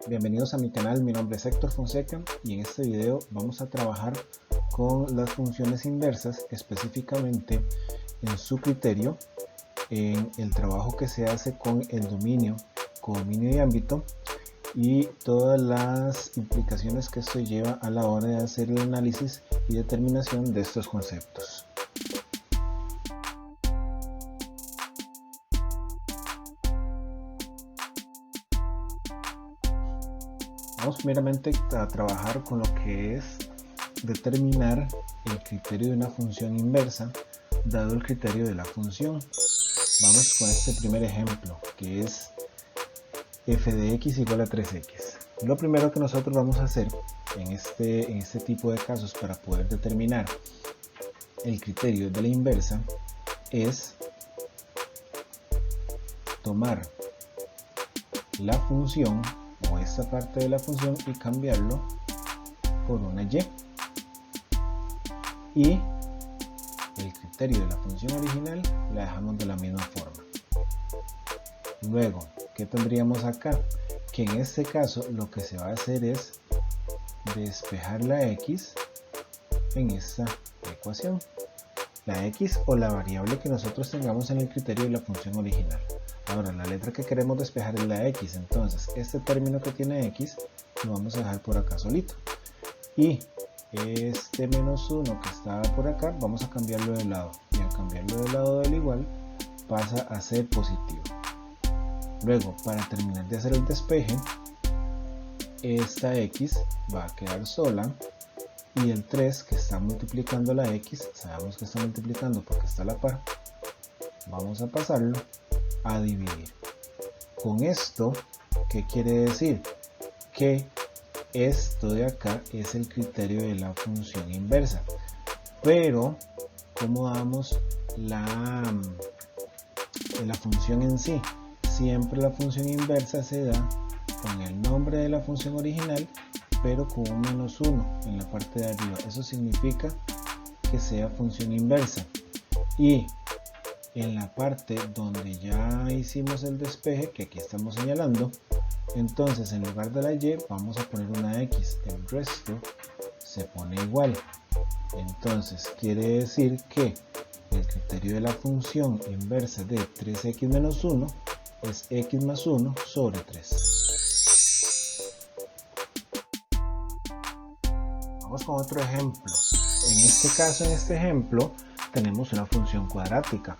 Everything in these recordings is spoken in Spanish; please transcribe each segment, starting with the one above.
Bienvenidos a mi canal, mi nombre es Héctor Fonseca y en este video vamos a trabajar con las funciones inversas, específicamente en su criterio, en el trabajo que se hace con el dominio, codominio y ámbito y todas las implicaciones que esto lleva a la hora de hacer el análisis y determinación de estos conceptos. Vamos primeramente a trabajar con lo que es determinar el criterio de una función inversa dado el criterio de la función. Vamos con este primer ejemplo, que es f de x igual a 3x. Lo primero que nosotros vamos a hacer en este tipo de casos para poder determinar el criterio de la inversa es tomar la función o esta parte de la función y cambiarlo por una y. Y el criterio de la función original la dejamos de la misma forma. Luego, ¿qué tendríamos acá? Que en este caso lo que se va a hacer es despejar la x en esta ecuación. La x o la variable que nosotros tengamos en el criterio de la función original. Ahora, la letra que queremos despejar es la x, entonces este término que tiene x lo vamos a dejar por acá solito. Y este menos 1 que estaba por acá, vamos a cambiarlo de lado. Y al cambiarlo del lado del igual, pasa a ser positivo. Luego, para terminar de hacer el despeje, esta x va a quedar sola. Y el 3 que está multiplicando la x, sabemos que está multiplicando porque está a la par, vamos a pasarlo a dividir. Con esto, ¿qué quiere decir? Que esto de acá es el criterio de la función inversa. Pero, ¿cómo damos la función en sí? Siempre la función inversa se da con el nombre de la función original, pero con un menos 1 en la parte de arriba. Eso significa que sea función inversa. Y en la parte donde ya hicimos el despeje, que aquí estamos señalando, entonces en lugar de la y vamos a poner una x, el resto se pone igual. Entonces quiere decir que el criterio de la función inversa de 3x menos 1 es x más 1 sobre 3. Vamos con otro ejemplo. En este caso, en este ejemplo, tenemos una función cuadrática.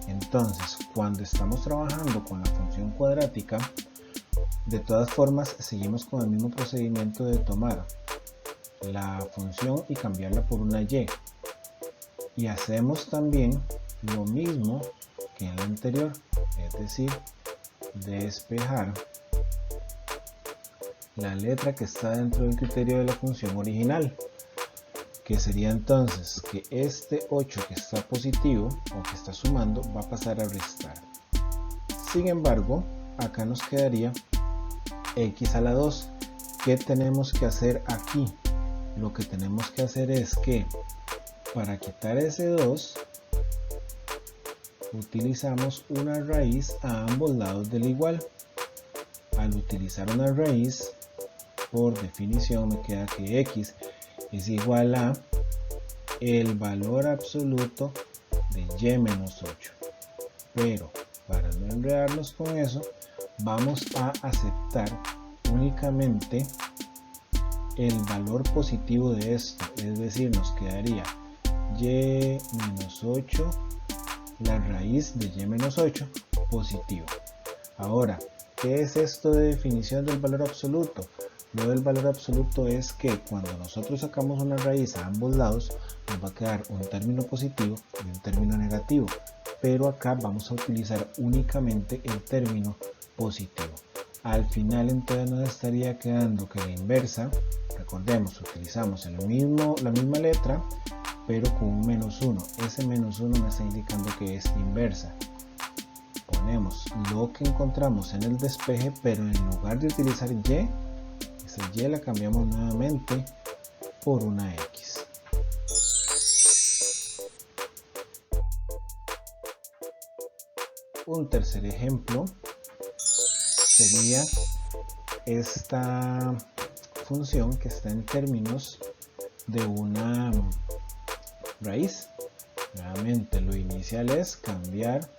Entonces, cuando estamos trabajando con la función cuadrática, de todas formas, seguimos con el mismo procedimiento de tomar la función y cambiarla por una y. Y hacemos también lo mismo que en la anterior, es decir, despejar la letra que está dentro del criterio de la función original, que sería entonces que este 8 que está positivo o que está sumando va a pasar a restar. Sin embargo, acá nos quedaría x a la 2. ¿Qué tenemos que hacer aquí? Lo que tenemos que hacer es que para quitar ese 2 utilizamos una raíz a ambos lados del igual. Al utilizar una raíz, por definición me queda que x es igual a el valor absoluto de y menos 8. Pero para no enredarnos con eso, vamos a aceptar únicamente el valor positivo de esto, es decir, nos quedaría y menos 8, la raíz de y menos 8 positivo. Ahora, ¿qué es esto de definición del valor absoluto? Lo del valor absoluto es que cuando nosotros sacamos una raíz a ambos lados, nos va a quedar un término positivo y un término negativo. Pero acá vamos a utilizar únicamente el término positivo. Al final entonces nos estaría quedando que la inversa, recordemos, utilizamos la misma letra, pero con un menos 1. Ese menos 1 me está indicando que es inversa. Ponemos lo que encontramos en el despeje, pero en lugar de utilizar y, esa y la cambiamos nuevamente por una x. Un tercer ejemplo sería esta función que está en términos de una raíz. Nuevamente lo inicial es cambiar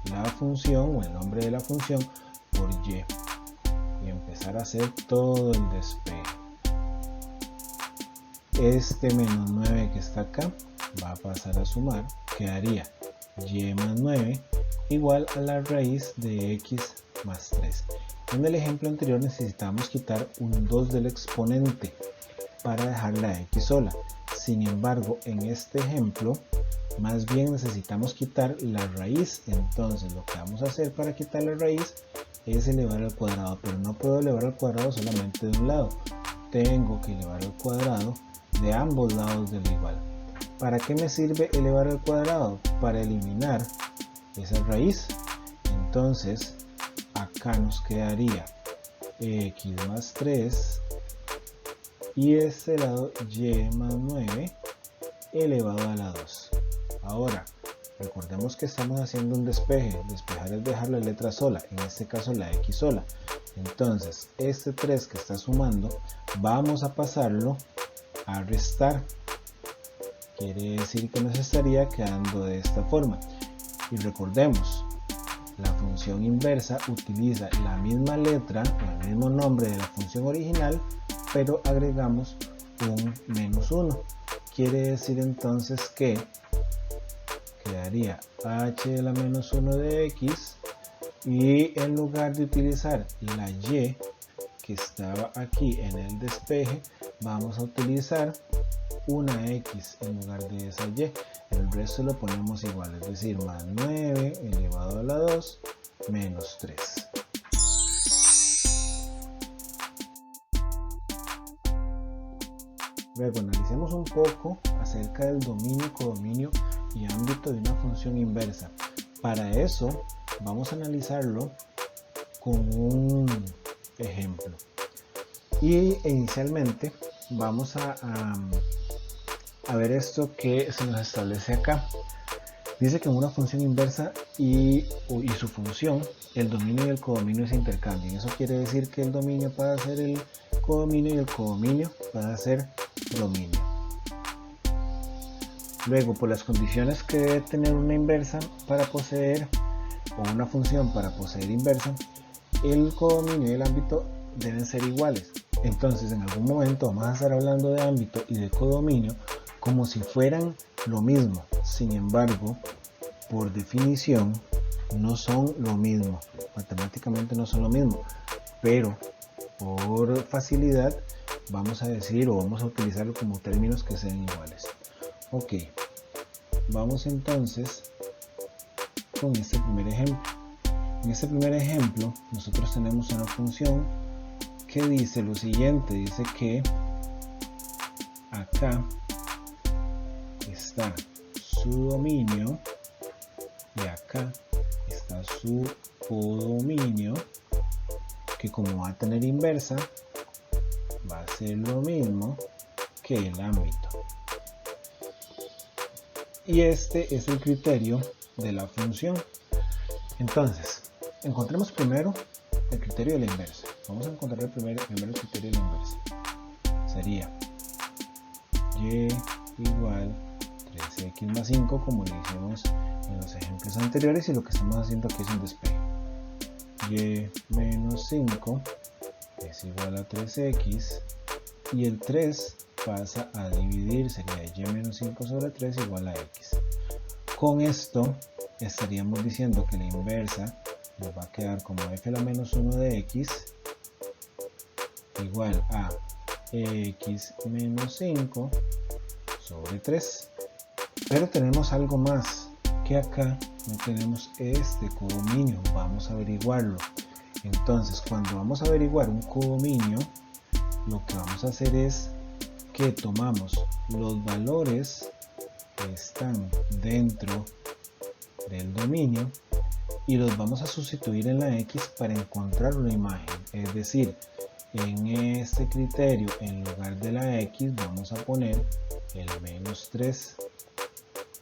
la función o el nombre de la función por y empezar a hacer todo el despegue. Este menos 9 que está acá va a pasar a sumar, quedaría y más 9 igual a la raíz de x más 3. En el ejemplo anterior necesitamos quitar un 2 del exponente para dejar la x sola. Sin embargo, en este ejemplo más bien necesitamos quitar la raíz. Entonces lo que vamos a hacer para quitar la raíz es elevar al cuadrado, pero no puedo elevar al cuadrado solamente de un lado, tengo que elevar al cuadrado de ambos lados del igual. ¿Para qué me sirve elevar al cuadrado? Para eliminar esa raíz. Entonces acá nos quedaría x más 3 y este lado y más 9 elevado a la 2. Ahora recordemos que estamos haciendo un despeje. Despejar es dejar la letra sola, en este caso la x sola. Entonces este 3 que está sumando vamos a pasarlo a restar, quiere decir que nos estaría quedando de esta forma. Y recordemos, la función inversa utiliza la misma letra o el mismo nombre de la función original, pero agregamos un menos 1. Quiere decir entonces que quedaría h de la menos 1 de x, y en lugar de utilizar la y que estaba aquí en el despeje, vamos a utilizar una x en lugar de esa y. El resto lo ponemos igual, es decir, más 9 elevado a la 2 menos 3. Luego analicemos un poco acerca del dominio, codominio y ámbito de una función inversa. Para eso vamos a analizarlo con un ejemplo. Y inicialmente vamos a ver esto que se nos establece acá. Dice que en una función inversa y su función, el dominio y el codominio se intercambian. Eso quiere decir que el dominio pasa a ser el codominio y el codominio pasa a ser dominio. Luego, por las condiciones que debe tener una inversa para poseer, o una función para poseer inversa, el codominio y el ámbito deben ser iguales. Entonces en algún momento vamos a estar hablando de ámbito y de codominio como si fueran lo mismo. Sin embargo, por definición no son lo mismo, matemáticamente no son lo mismo, pero por facilidad vamos a decir o vamos a utilizarlo como términos que sean iguales. Ok, vamos entonces con este primer ejemplo. En este primer ejemplo nosotros tenemos una función que dice lo siguiente, dice que acá está su dominio y acá está su codominio, que como va a tener inversa va a ser lo mismo que el ámbito. Y este es el criterio de la función. Entonces, encontremos primero el criterio de la inversa. Vamos a encontrar primero el criterio de la inversa. Sería y igual 3x más 5, como lo hicimos en los ejemplos anteriores, y lo que estamos haciendo aquí es un despeje. Y menos 5 es igual a 3x, y el 3 pasa a dividir, sería y menos 5 sobre 3 igual a x. Con esto estaríamos diciendo que la inversa nos va a quedar como f a la menos 1 de x igual a x menos 5 sobre 3. Pero tenemos algo más, que acá no tenemos este codominio. Vamos a averiguarlo. Entonces, cuando vamos a averiguar un codominio, lo que vamos a hacer es que tomamos los valores que están dentro del dominio y los vamos a sustituir en la x para encontrar una imagen. Es decir, en este criterio, en lugar de la x, vamos a poner el menos 3.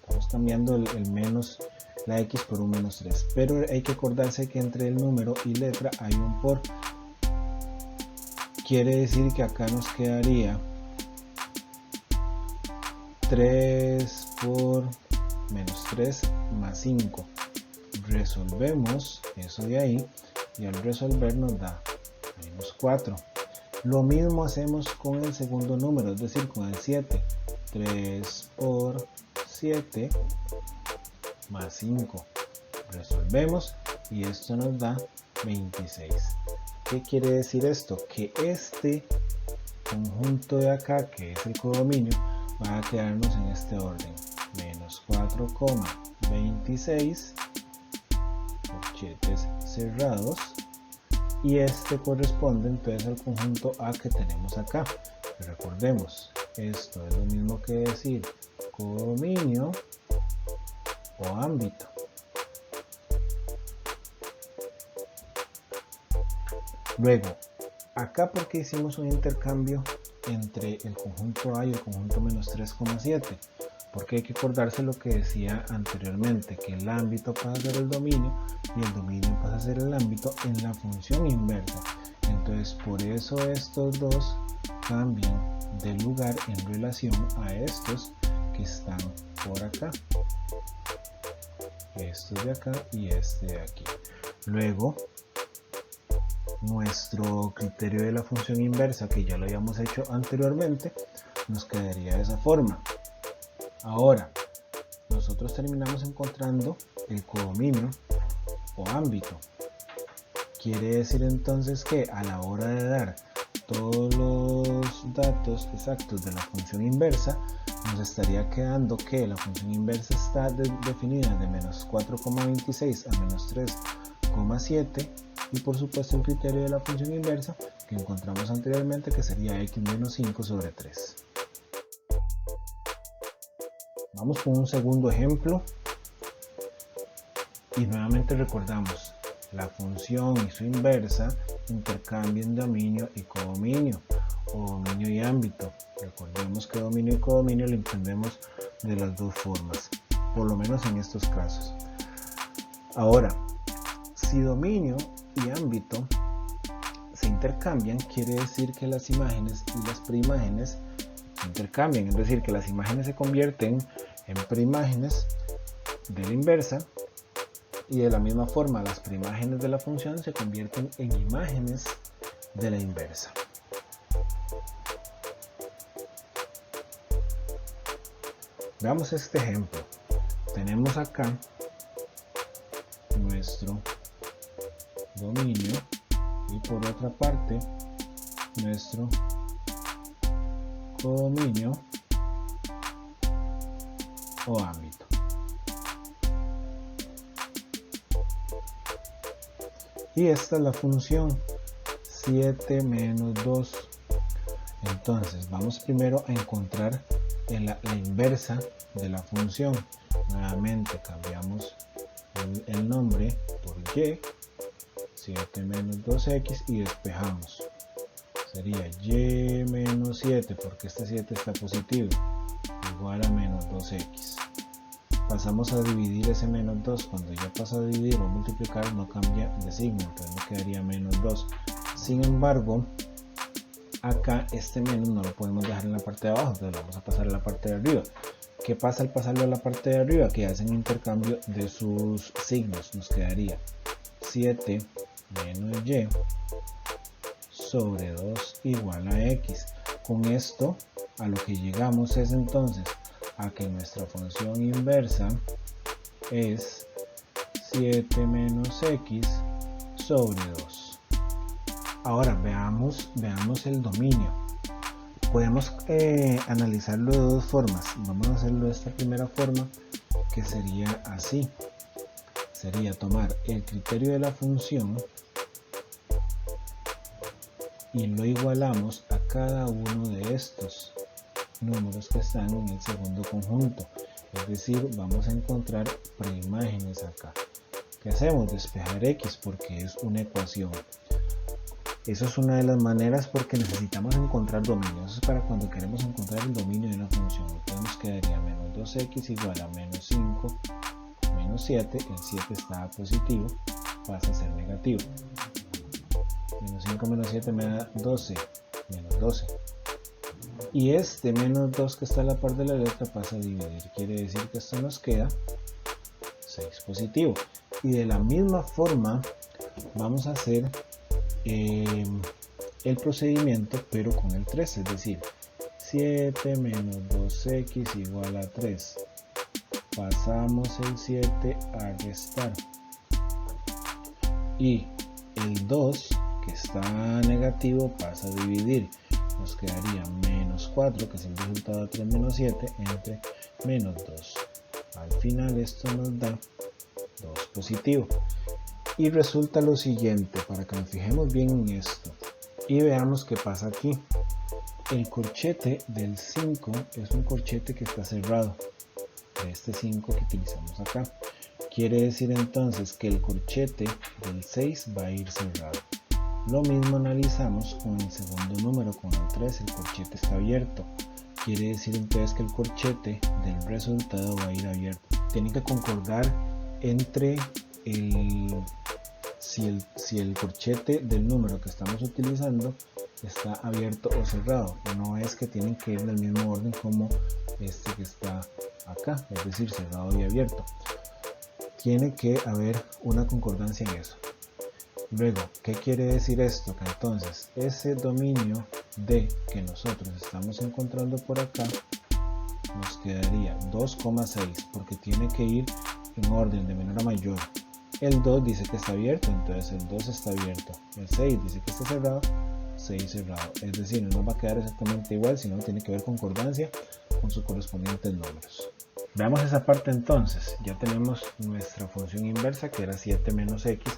Estamos cambiando el menos, la x por un menos 3. Pero hay que acordarse que entre el número y letra hay un por. quiere decir que acá nos quedaría 3 por menos 3 más 5. Resolvemos eso de ahí y al resolver nos da menos 4. Lo mismo hacemos con el segundo número, es decir, con el 7. 3 por 7 más 5. Resolvemos y esto nos da 26. ¿Qué quiere decir esto? Que este conjunto de acá, que es el codominio, va a quedarnos en este orden. Menos 4,26 corchetes cerrados. Y este corresponde entonces al conjunto A que tenemos acá. Recordemos, esto es lo mismo que decir codominio o ámbito. Luego, acá porque hicimos un intercambio entre el conjunto A y el conjunto menos 3,7, porque hay que acordarse lo que decía anteriormente, que el ámbito pasa a ser el dominio y el dominio pasa a ser el ámbito en la función inversa. Entonces por eso estos dos cambian de lugar en relación a estos que están por acá, estos de acá y este de aquí. Luego nuestro criterio de la función inversa, que ya lo habíamos hecho anteriormente, nos quedaría de esa forma. Ahora nosotros terminamos encontrando el codominio o ámbito. Quiere decir entonces que a la hora de dar todos los datos exactos de la función inversa, nos estaría quedando que la función inversa está definida de menos 4,26 a menos 3,7, y por supuesto el criterio de la función inversa que encontramos anteriormente, que sería x menos 5 sobre 3. Vamos con un segundo ejemplo y nuevamente recordamos, la función y su inversa intercambian dominio y codominio, o dominio y ámbito. Recordemos que dominio y codominio lo entendemos de las dos formas, por lo menos en estos casos. Ahora, si dominio y ámbito se intercambian, quiere decir que las imágenes y las preimágenes se intercambian, es decir, que las imágenes se convierten en preimágenes de la inversa, y de la misma forma las preimágenes de la función se convierten en imágenes de la inversa. Veamos este ejemplo. Tenemos acá nuestro dominio y por otra parte nuestro codominio o ámbito. Y esta es la función 7 menos 2. Entonces vamos primero a encontrar la inversa de la función. Nuevamente cambiamos el nombre por y, 7 menos 2x, y despejamos. Sería y menos 7, porque este 7 está positivo, igual a menos 2x. Pasamos a dividir ese menos 2. Cuando ya pasa a dividir o multiplicar no cambia de signo, entonces me quedaría menos 2. Sin embargo, acá este menos no lo podemos dejar en la parte de abajo, entonces lo vamos a pasar a la parte de arriba. ¿Qué pasa al pasarlo a la parte de arriba? Que hacen intercambio de sus signos. Nos quedaría 7 menos y sobre 2 igual a x. Con esto a lo que llegamos es entonces a que nuestra función inversa es 7 menos x sobre 2. Ahora veamos el dominio. Podemos analizarlo de dos formas. Vamos a hacerlo de esta primera forma, que sería así. Sería tomar el criterio de la función y lo igualamos a cada uno de estos números que están en el segundo conjunto, es decir, vamos a encontrar preimágenes acá. ¿Qué hacemos? Despejar x, porque es una ecuación. Eso es una de las maneras, porque necesitamos encontrar dominio. Eso es para cuando queremos encontrar el dominio de una función. Entonces nos quedaría menos 2x igual a menos 5 menos 7. El 7 está positivo, pasa a ser negativo. Menos 5 menos 7 me da 12, menos 12. Y este menos 2 que está a la par de la letra pasa a dividir. Quiere decir que esto nos queda 6 positivo. Y de la misma forma vamos a hacer el procedimiento, pero con el 3, es decir, 7 menos 2x igual a 3. Pasamos el 7 a restar. Y el 2 que está negativo pasa a dividir. Nos quedaría menos 4, que es el resultado de 3 menos 7, entre menos 2. Al final esto nos da 2 positivo. Y resulta lo siguiente, para que nos fijemos bien en esto y veamos qué pasa aquí. El corchete del 5 es un corchete que está cerrado, de este 5 que utilizamos acá. Quiere decir entonces que el corchete del 6 va a ir cerrado. Lo mismo analizamos con el segundo número, con el 3, el corchete está abierto. Quiere decir entonces que el corchete del resultado va a ir abierto. Tienen que concordar entre si el corchete del número que estamos utilizando está abierto o cerrado. No es que tienen que ir del mismo orden como este que está acá, es decir, cerrado y abierto. Tiene que haber una concordancia en eso. Luego, ¿qué quiere decir esto? Que entonces ese dominio D que nosotros estamos encontrando por acá nos quedaría 2,6, porque tiene que ir en orden de menor a mayor. El 2 dice que está abierto, entonces el 2 está abierto. El 6 dice que está cerrado, 6 cerrado. Es decir, no nos va a quedar exactamente igual, sino tiene que haber concordancia con sus correspondientes números. Veamos esa parte entonces. Ya tenemos nuestra función inversa, que era 7 menos x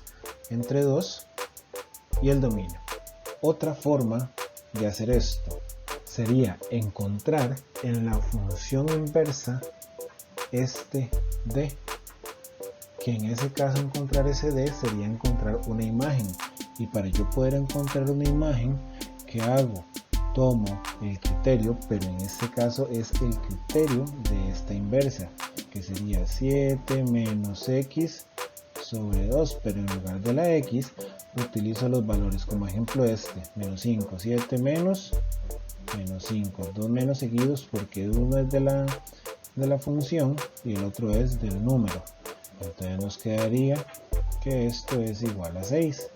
entre 2, y el dominio. Otra forma de hacer esto sería encontrar en la función inversa este d, que en ese caso encontrar ese d sería encontrar una imagen. Y para yo poder encontrar una imagen, ¿qué hago? Tomo el criterio, pero en este caso es el criterio de esta inversa, que sería 7 menos x sobre 2, pero en lugar de la x utilizo los valores, como ejemplo este, menos 5, 7 menos 5, dos menos seguidos porque uno es de la función y el otro es del número. Entonces nos quedaría que esto es igual a 6,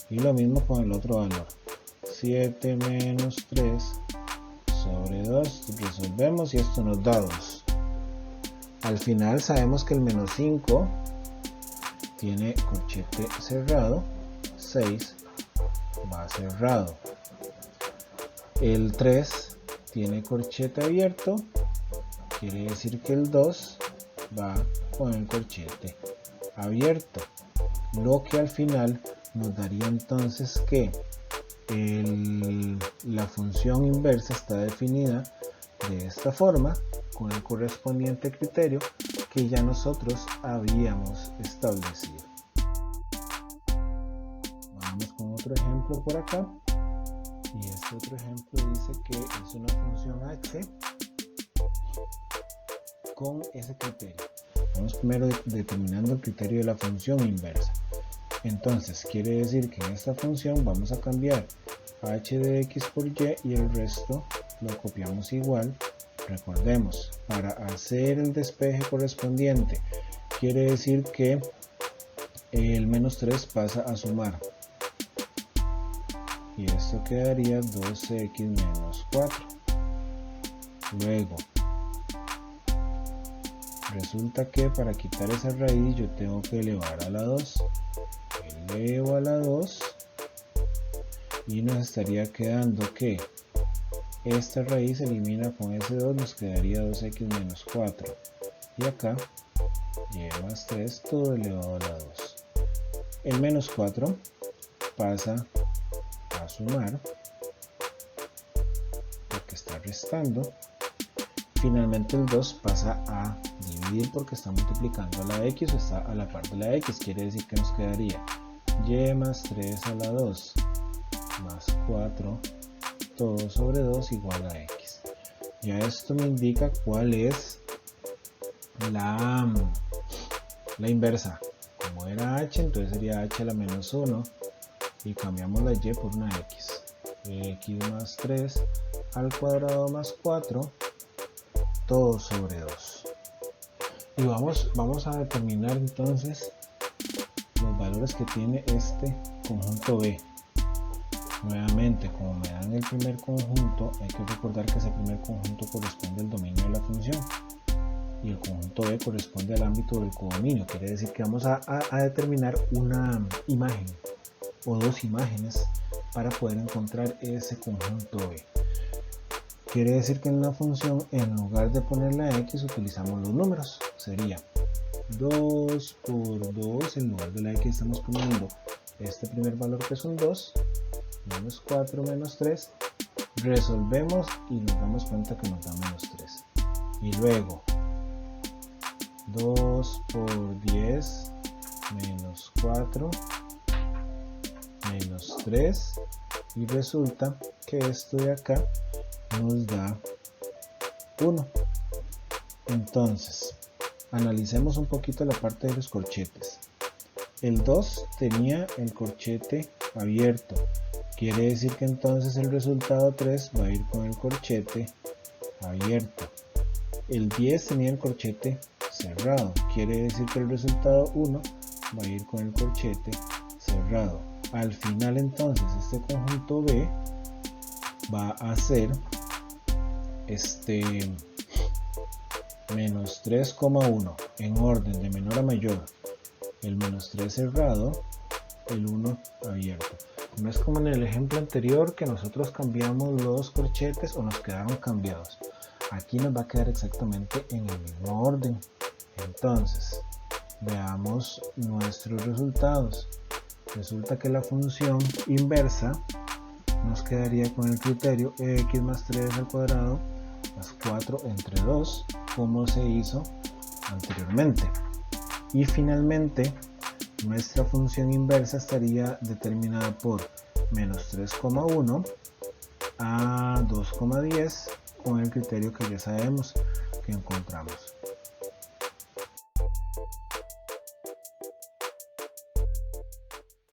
y lo mismo con el otro valor, 7 menos 3 sobre 2, resolvemos y esto nos da 2. Al final sabemos que el menos 5 tiene corchete cerrado, 6 va cerrado. El 3 tiene corchete abierto, quiere decir que el 2 va con el corchete abierto, lo que al final nos daría entonces que la función inversa está definida de esta forma, con el correspondiente criterio que ya nosotros habíamos establecido. Vamos con otro ejemplo por acá, y este otro ejemplo dice que es una función h con ese criterio. Vamos primero determinando el criterio de la función inversa. Entonces quiere decir que en esta función vamos a cambiar h de x por y el resto lo copiamos igual. Recordemos, para hacer el despeje correspondiente quiere decir que el menos 3 pasa a sumar, y esto quedaría 12x menos 4. Luego resulta que para quitar esa raíz yo tengo que elevar a la 2, elevo a la 2 y nos estaría quedando que esta raíz se elimina con ese 2, nos quedaría 2x menos 4, y acá y más 3 todo elevado a la 2. El menos 4 pasa a sumar porque está restando. Finalmente el 2 pasa a dividir porque está multiplicando a la x o está a la par de la x. Quiere decir que nos quedaría y más 3 a la 2 más 4 todo sobre 2 igual a x. Ya esto me indica cuál es la inversa. Como era h, entonces sería h a la menos 1 y cambiamos la y por una x. X más 3 al cuadrado más 4, todo sobre 2. Y vamos a determinar entonces los valores que tiene este conjunto B. Nuevamente, como me dan el primer conjunto, hay que recordar que ese primer conjunto corresponde al dominio de la función y el conjunto B corresponde al ámbito del codominio. Quiere decir que vamos a determinar una imagen o dos imágenes para poder encontrar ese conjunto B. Quiere decir que en la función, en lugar de poner la x, utilizamos los números. Sería 2 por 2, en lugar de la x estamos poniendo este primer valor que es un 2, menos 4 menos 3, resolvemos y nos damos cuenta que nos da menos 3. Y luego 2 por 10 menos 4 menos 3, y resulta que esto de acá nos da 1. Entonces, analicemos un poquito la parte de los corchetes. El 2 tenía el corchete abierto, quiere decir que entonces el resultado 3 va a ir con el corchete abierto. El 10 tenía el corchete cerrado, quiere decir que el resultado 1 va a ir con el corchete cerrado. Al final entonces este conjunto B va a ser menos 3,1 en orden de menor a mayor, el menos 3 cerrado, el 1 abierto. No es como en el ejemplo anterior que nosotros cambiamos los corchetes o nos quedaron cambiados. Aquí nos va a quedar exactamente en el mismo orden. Entonces, veamos nuestros resultados. Resulta que la función inversa nos quedaría con el criterio x más 3 al cuadrado más 4 entre 2, como se hizo anteriormente. Y finalmente, nuestra función inversa estaría determinada por menos 3,1 a 2,10 con el criterio que ya sabemos que encontramos.